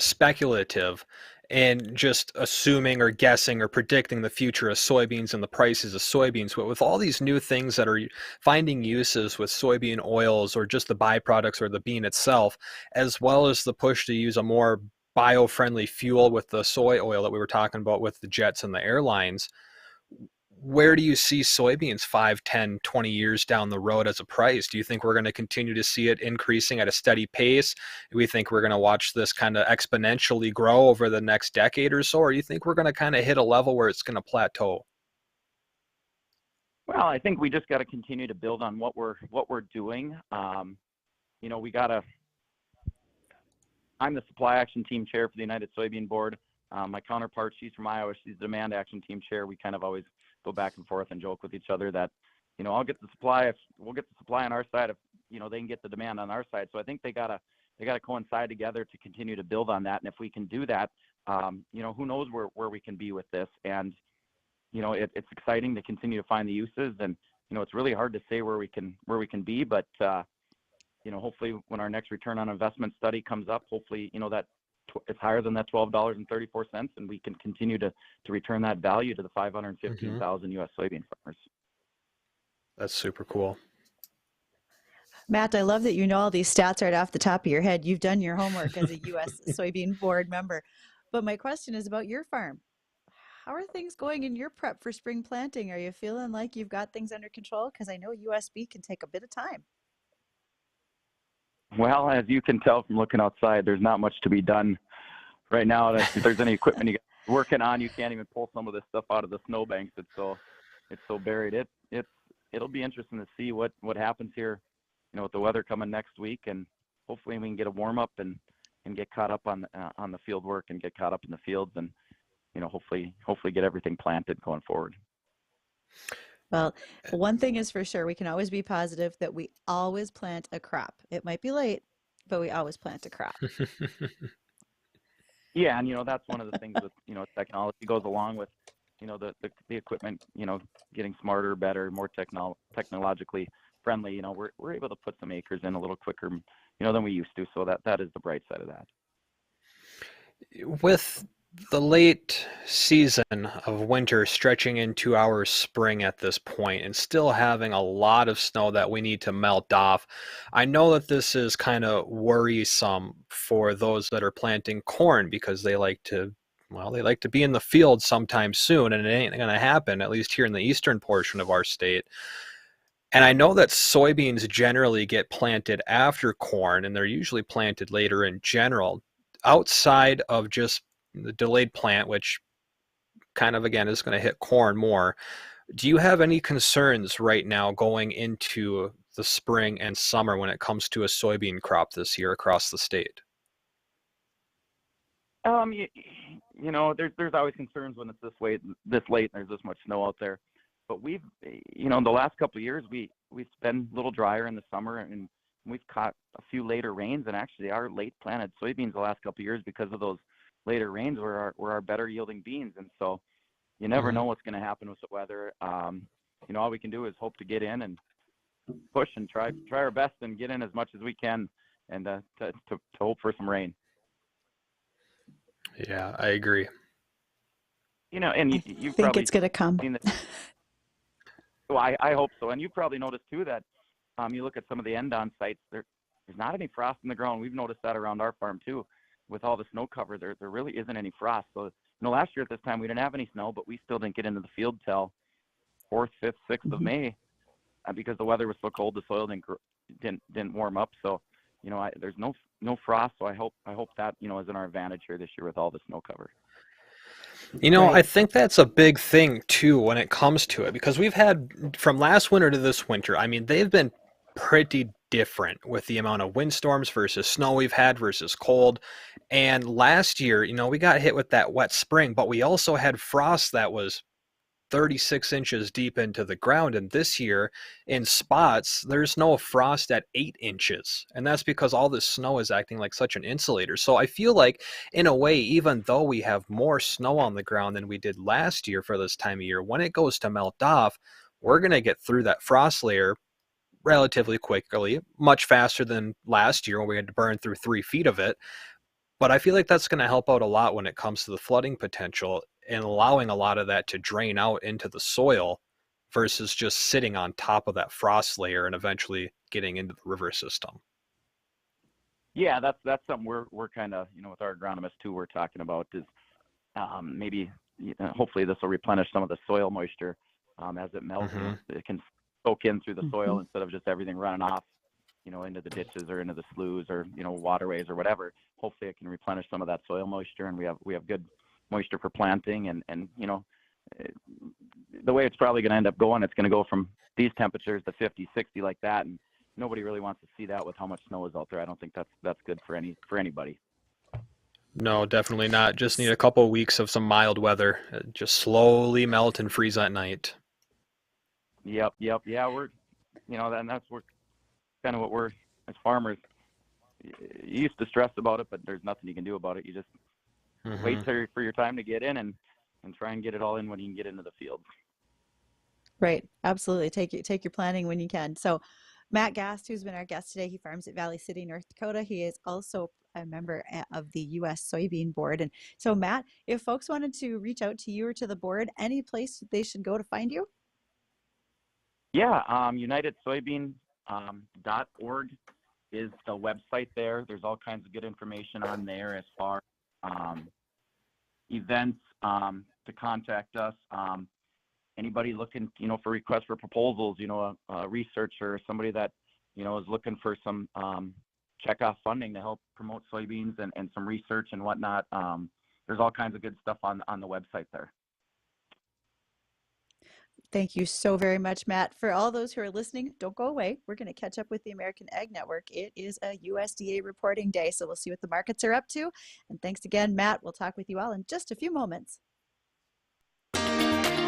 B: speculative and just assuming or guessing or predicting the future of soybeans and the prices of soybeans. But with all these new things that are finding uses with soybean oils or just the byproducts or the bean itself, as well as the push to use a more bio-friendly fuel with the soy oil that we were talking about with the jets and the airlines, where do you see soybeans 5, 10, 20 years down the road as a price? Do you think we're going to continue to see it increasing at a steady pace? Do we think we're going to watch this kind of exponentially grow over the next decade or so? Or do you think we're going to kind of hit a level where it's going to plateau?
R: Well, I think we just got to continue to build on what we're doing. We got to. I'm the supply action team chair for the United Soybean Board. My counterpart, she's from Iowa. She's the demand action team chair. We kind of always go back and forth and joke with each other that, I'll get the supply we'll get the supply on our side if, they can get the demand on our side. So I think they gotta coincide together to continue to build on that. And if we can do that, who knows where we can be with this. And, it's exciting to continue to find the uses, and, it's really hard to say where we can be, but, hopefully when our next return on investment study comes up, hopefully, that it's higher than that $12.34, and we can continue to return that value to the 515,000 U.S. soybean farmers.
B: That's super cool.
C: Matt, I love that you know all these stats right off the top of your head. You've done your homework as a U.S. Soybean Board member. But my question is about your farm. How are things going in your prep for spring planting? Are you feeling like you've got things under control? Because I know USB can take a bit of time.
R: Well, as you can tell from looking outside, there's not much to be done right now, if there's any equipment you guys are working on, you can't even pull some of this stuff out of the snowbanks. It's so buried. It'll be interesting to see what happens here, with the weather coming next week, and hopefully we can get a warm up and get caught up on the field work and get caught up in the fields, and hopefully get everything planted going forward.
C: Well, one thing is for sure, we can always be positive that we always plant a crop. It might be late, but we always plant a crop.
R: Yeah, and that's one of the things with technology goes along with the equipment getting smarter, better, more technologically friendly. We're able to put some acres in a little quicker than we used to, so that is the bright side of that.
B: With the late season of winter stretching into our spring at this point and still having a lot of snow that we need to melt off, I know that this is kind of worrisome for those that are planting corn, because they like to be in the field sometime soon, and it ain't going to happen, at least here in the eastern portion of our state. And I know that soybeans generally get planted after corn, and they're usually planted later in general. Outside of just the delayed plant, which kind of, again, is going to hit corn more, do you have any concerns right now going into the spring and summer when it comes to a soybean crop this year across the state?
R: There's always concerns when it's this late and there's this much snow out there. But we've, the last couple of years, we've been a little drier in the summer, and we've caught a few later rains. And actually, our late planted soybeans the last couple of years, because of those later rains, were our better yielding beans. And so, you never know what's going to happen with the weather. All we can do is hope to get in and push and try our best and get in as much as we can, and to hope for some rain.
B: Yeah, I agree.
R: And you
C: think
R: probably
C: it's going to come.
R: Well, I hope so. And you probably noticed too that you look at some of the end-on sites, there's not any frost in the ground. We've noticed that around our farm too. With all the snow cover, there really isn't any frost. So last year at this time we didn't have any snow, but we still didn't get into the field till 4th, 5th, 6th of May because the weather was so cold, the soil didn't warm up. So there's no frost. So I hope that is in our advantage here this year with all the snow cover.
B: Right. I think that's a big thing too when it comes to it, because we've had, from last winter to this winter, they've been pretty different with the amount of windstorms versus snow we've had versus cold. And last year, we got hit with that wet spring, but we also had frost that was 36 inches deep into the ground. And this year, in spots, there's no frost at 8 inches. And that's because all this snow is acting like such an insulator. So I feel like, in a way, even though we have more snow on the ground than we did last year for this time of year, when it goes to melt off, we're going to get through that frost layer relatively quickly, much faster than last year when we had to burn through 3 feet of it. But I feel like that's going to help out a lot when it comes to the flooding potential and allowing a lot of that to drain out into the soil versus just sitting on top of that frost layer and eventually getting into the river system.
R: Yeah, that's something we're kind of, with our agronomists too, we're talking about is maybe hopefully this will replenish some of the soil moisture as it melts. It can soak in through the soil instead of just everything running off, into the ditches or into the sloughs or, waterways or whatever. Hopefully it can replenish some of that soil moisture, and we have good moisture for planting. And the way it's probably going to end up going, it's going to go from these temperatures to 50, 60 like that. And nobody really wants to see that with how much snow is out there. I don't think that's good for anybody.
B: No, definitely not. Just need a couple of weeks of some mild weather. Just slowly melt and freeze at night.
R: Yep. Yeah, we're, and that's kind of what we're, as farmers, you used to stress about it, but there's nothing you can do about it. You just wait for your time to get in and try and get it all in when you can get into the field.
C: Right. Absolutely. Take your planning when you can. So Matt Gast, who's been our guest today, he farms at Valley City, North Dakota. He is also a member of the U.S. Soybean Board. And so, Matt, if folks wanted to reach out to you or to the board, any place they should go to find you?
R: Yeah, United Soybean .org is the website there. There's all kinds of good information on there as far events to contact us. Anybody looking, for requests for proposals, a researcher, somebody that, is looking for some check off funding to help promote soybeans and some research and whatnot. There's all kinds of good stuff on the website there.
C: Thank you so very much, Matt. For all those who are listening, don't go away. We're going to catch up with the American Ag Network. It is a USDA reporting day, so we'll see what the markets are up to. And thanks again, Matt. We'll talk with you all in just a few moments.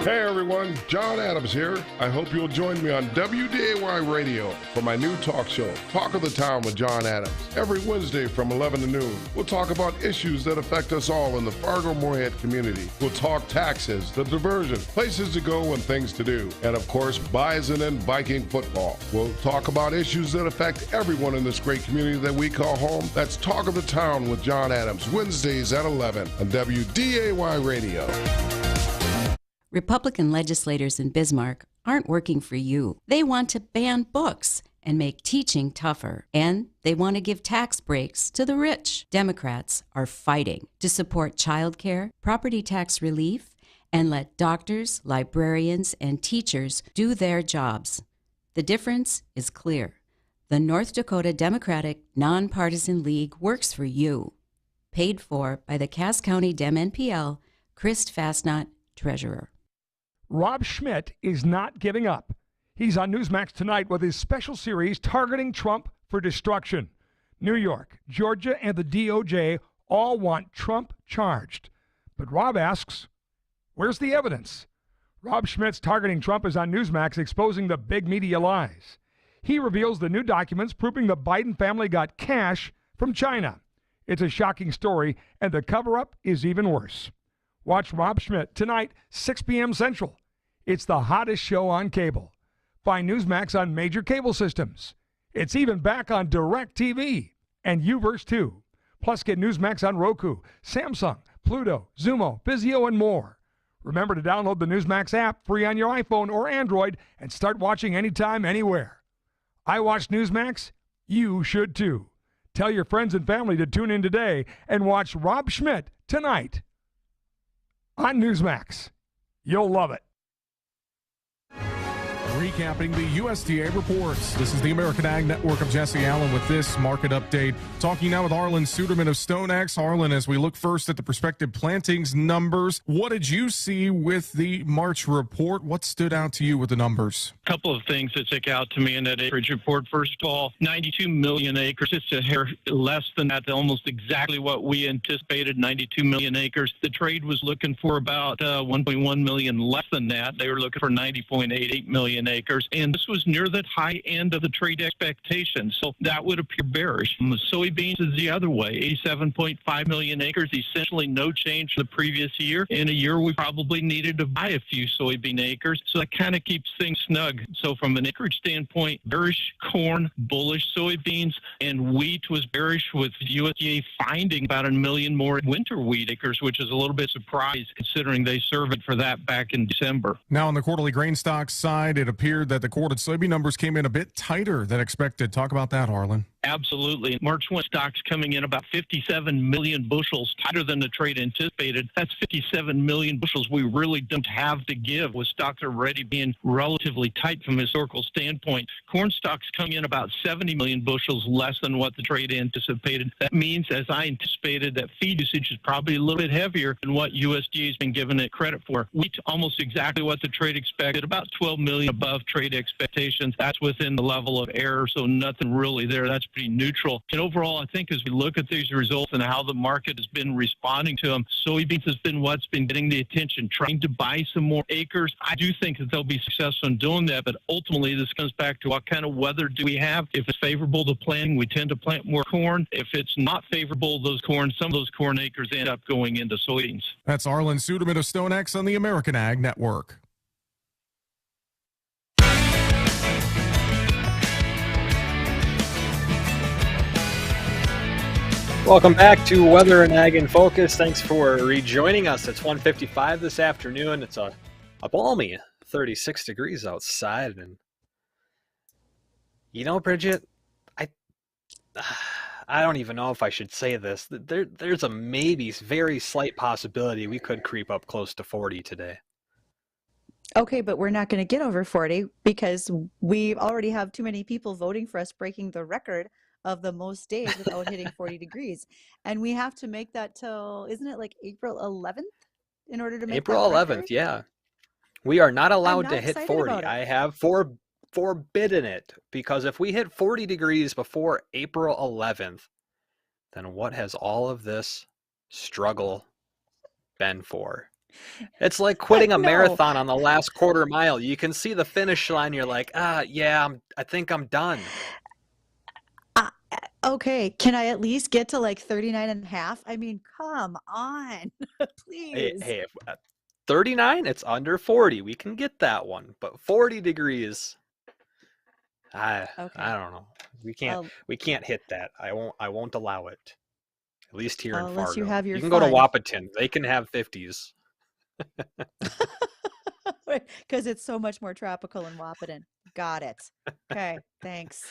A: Hey everyone, John Adams here. I hope you'll join me on WDAY Radio for my new talk show, Talk of the Town with John Adams. Every Wednesday from 11 to noon, we'll talk about issues that affect us all in the Fargo-Moorhead community. We'll talk taxes, the diversion, places to go and things to do, and of course, Bison and Viking football. We'll talk about issues that affect everyone in this great community that we call home. That's Talk of the Town with John Adams, Wednesdays at 11 on WDAY Radio.
E: Republican legislators in Bismarck aren't working for you. They want to ban books and make teaching tougher. And they want to give tax breaks to the rich. Democrats are fighting to support childcare, property tax relief, and let doctors, librarians, and teachers do their jobs. The difference is clear. The North Dakota Democratic Nonpartisan League works for you. Paid for by the Cass County Dem NPL, Chris Fastnot, Treasurer.
F: Rob Schmidt is not giving up. He's on Newsmax tonight with his special series targeting Trump for destruction. New York, Georgia, and the DOJ all want Trump charged. But Rob asks, where's the evidence? Rob Schmidt's Targeting Trump is on Newsmax, exposing the big media lies. He reveals the new documents proving the Biden family got cash from China. It's a shocking story, and the cover-up is even worse. Watch Rob Schmidt tonight, 6 p.m. Central. It's the hottest show on cable. Find Newsmax on major cable systems. It's even back on DirecTV and Uverse 2. Plus, get Newsmax on Roku, Samsung, Pluto, Zumo, Vizio, and more. Remember to download the Newsmax app free on your iPhone or Android and start watching anytime, anywhere. I watch Newsmax. You should too. Tell your friends and family to tune in today and watch Rob Schmidt tonight on Newsmax. You'll love it.
I: Recapping the USDA reports. This is the American Ag Network. of Jesse Allen with this market update. Talking now with Arlen Suderman of StoneX. Arlen, as we look first at the prospective plantings numbers, what did you see with the March report? What stood out to you with the numbers?
Y: A couple of things that stick out to me in that acreage report. First of all, 92 million acres. It's a hair less than that, almost exactly what we anticipated, 92 million acres. The trade was looking for about 1.1 million less than that. They were looking for 90.88 million acres, and this was near the high end of the trade expectations, so that would appear bearish. The soybeans is the other way, 87.5 million acres, essentially no change the previous year. In a year we probably needed to buy a few soybean acres, so that kind of keeps things snug. So from an acreage standpoint, bearish corn, bullish soybeans, and wheat was bearish, with USDA finding about 1 million more winter wheat acres, which is a little bit surprised considering they surveyed for that back in December.
I: Now on the quarterly grain stocks side, it appeared that the quoted soybean numbers came in a bit tighter than expected. Talk about that, Arlen.
Y: Absolutely. March 1 stocks coming in about 57 million bushels tighter than the trade anticipated. That's 57 million bushels we really don't have to give, with stocks already being relatively tight from a historical standpoint. Corn stocks coming in about 70 million bushels less than what the trade anticipated. That means, as I anticipated, that feed usage is probably a little bit heavier than what USDA has been giving it credit for. Wheat, almost exactly what the trade expected, about 12 million above trade expectations. That's within the level of error, so nothing really there. That's pretty neutral. And overall, I think as we look at these results and how the market has been responding to them, soybeans has been what's been getting the attention, trying to buy some more acres. I do think that they'll be successful in doing that, but ultimately this comes back to what kind of weather do we have. If it's favorable to planting, we tend to plant more corn. If it's not favorable, some of those corn acres end up going into soybeans.
I: That's Arlen Suderman of StoneX on the American Ag Network.
B: Welcome back to Weather and Ag in Focus. Thanks for rejoining us. It's 1:55 this afternoon. It's a balmy 36 degrees outside. And, you know, Bridgette, I don't even know if I should say this. There's a maybe very slight possibility we could creep up close to 40 today.
C: Okay, but we're not going to get over 40 because we already have too many people voting for us, breaking the record of the most days without hitting 40 degrees. And we have to make that till, isn't it like April 11th in order to make
B: April
C: that
B: 11th,
C: record?
B: yeah. We are not allowed
C: not
B: to hit
C: excited
B: 40.
C: about it.
B: I have forbidden it, because if we hit 40 degrees before April 11th, then what has all of this struggle been for? It's like quitting a marathon on the last quarter mile. You can see the finish line. You're like, yeah, I think I'm done.
C: Okay, can I at least get to like 39 and a half? I mean, come on, please.
B: Hey, 39, it's under 40. We can get that one, but 40 degrees, I don't know. We can't hit that. I won't allow it. At least here in Fargo.
C: Unless you have your
B: can go to
C: fun.
B: Wahpeton. They can have 50s.
C: Because it's so much more tropical in Wahpeton. Got it. Okay, thanks.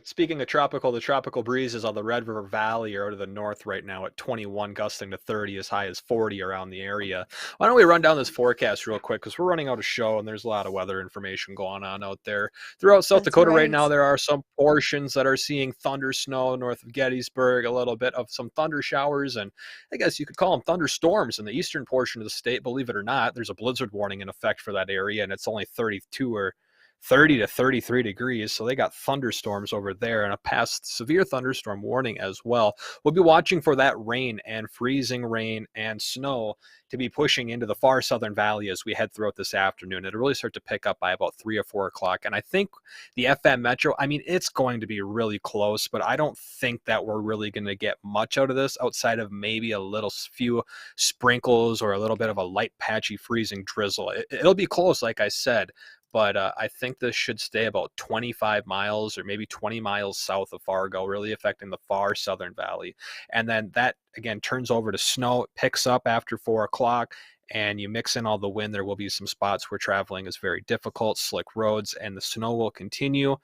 B: Speaking of tropical, the tropical breezes on the Red River Valley are to the north right now at 21, gusting to 30, as high as 40 around the area. Why don't we run down this forecast real quick, because we're running out of show, and there's a lot of weather information going on out there. Throughout South Dakota right now, there are some portions that are seeing thunder snow north of Gettysburg, a little bit of some thunder showers, and I guess you could call them thunderstorms in the eastern portion of the state. Believe it or not, there's a blizzard warning in effect for that area, and it's only 32 or 30 to 33 degrees, so they got thunderstorms over there and a past severe thunderstorm warning as well. We'll be watching for that rain and freezing rain and snow to be pushing into the far southern valley as we head throughout this afternoon. It'll really start to pick up by about 3 or 4 o'clock, and I think the FM Metro, I mean, it's going to be really close, but I don't think that we're really going to get much out of this outside of maybe a little few sprinkles or a little bit of a light patchy freezing drizzle. It'll be close, like I said, but I think this should stay about 25 miles or maybe 20 miles south of Fargo, really affecting the far southern valley. And then that, again, turns over to snow. It picks up after 4 o'clock, and you mix in all the wind. There will be some spots where traveling is very difficult, slick roads, and the snow will continue.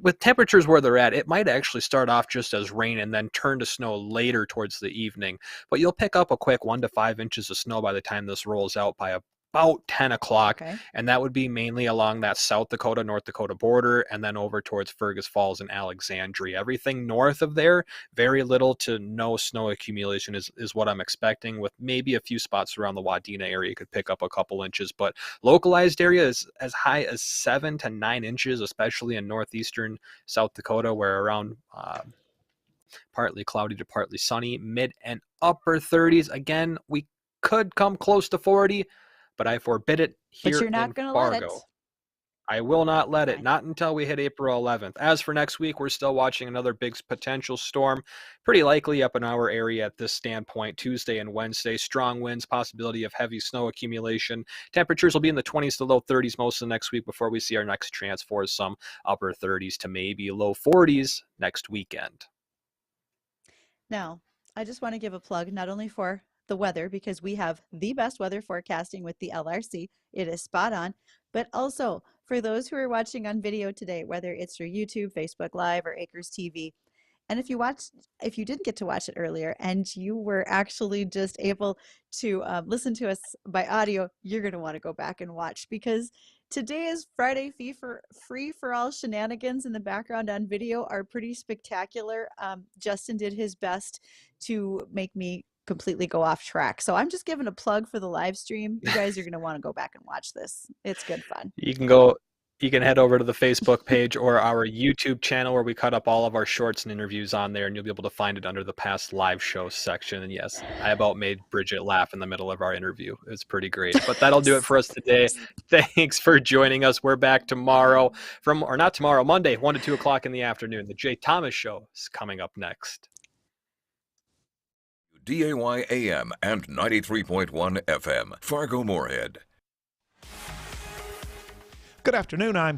B: With temperatures where they're at, it might actually start off just as rain and then turn to snow later towards the evening. But you'll pick up a quick 1 to 5 inches of snow by the time this rolls out by about 10 o'clock, and that would be mainly along that South Dakota, North Dakota border, and then over towards Fergus Falls and Alexandria. Everything north of there, very little to no snow accumulation is what I'm expecting, with maybe a few spots around the Wadena area you could pick up a couple inches, but localized area is as high as 7 to 9 inches, especially in northeastern South Dakota, where around partly cloudy to partly sunny, mid and upper 30s. Again, we could come close to 40, but I forbid it here
C: But you're not
B: in
C: going to
B: Fargo.
C: let it.
B: I will not let it, not until we hit April 11th. As for next week, we're still watching another big potential storm, pretty likely up in our area at this standpoint, Tuesday and Wednesday. Strong winds, possibility of heavy snow accumulation. Temperatures will be in the 20s to low 30s most of the next week before we see our next chance for some upper 30s to maybe low 40s next weekend.
C: Now, I just want to give a plug not only for the weather, because we have the best weather forecasting with the LRC. It is spot on. But also for those who are watching on video today, whether it's through YouTube, Facebook Live, or Acres TV. And if you didn't get to watch it earlier and you were actually just able to listen to us by audio, you're going to want to go back and watch, because today is Friday free for all shenanigans in the background on video are pretty spectacular. Justin did his best to make me completely go off track. So I'm just giving a plug for the live stream. You guys are going to want to go back and watch this. It's good fun.
B: You can head over to the Facebook page or our YouTube channel where we cut up all of our shorts and interviews on there, and you'll be able to find it under the past live show section. And yes, I about made Bridgette laugh in the middle of our interview. It's pretty great. But that'll do it for us today. Thanks for joining us. We're back tomorrow Monday, 1 to 2 o'clock in the afternoon. The Jay Thomas Show is coming up next.
D: WDAY AM and 93.1 FM, Fargo-Moorhead.
G: Good afternoon, I'm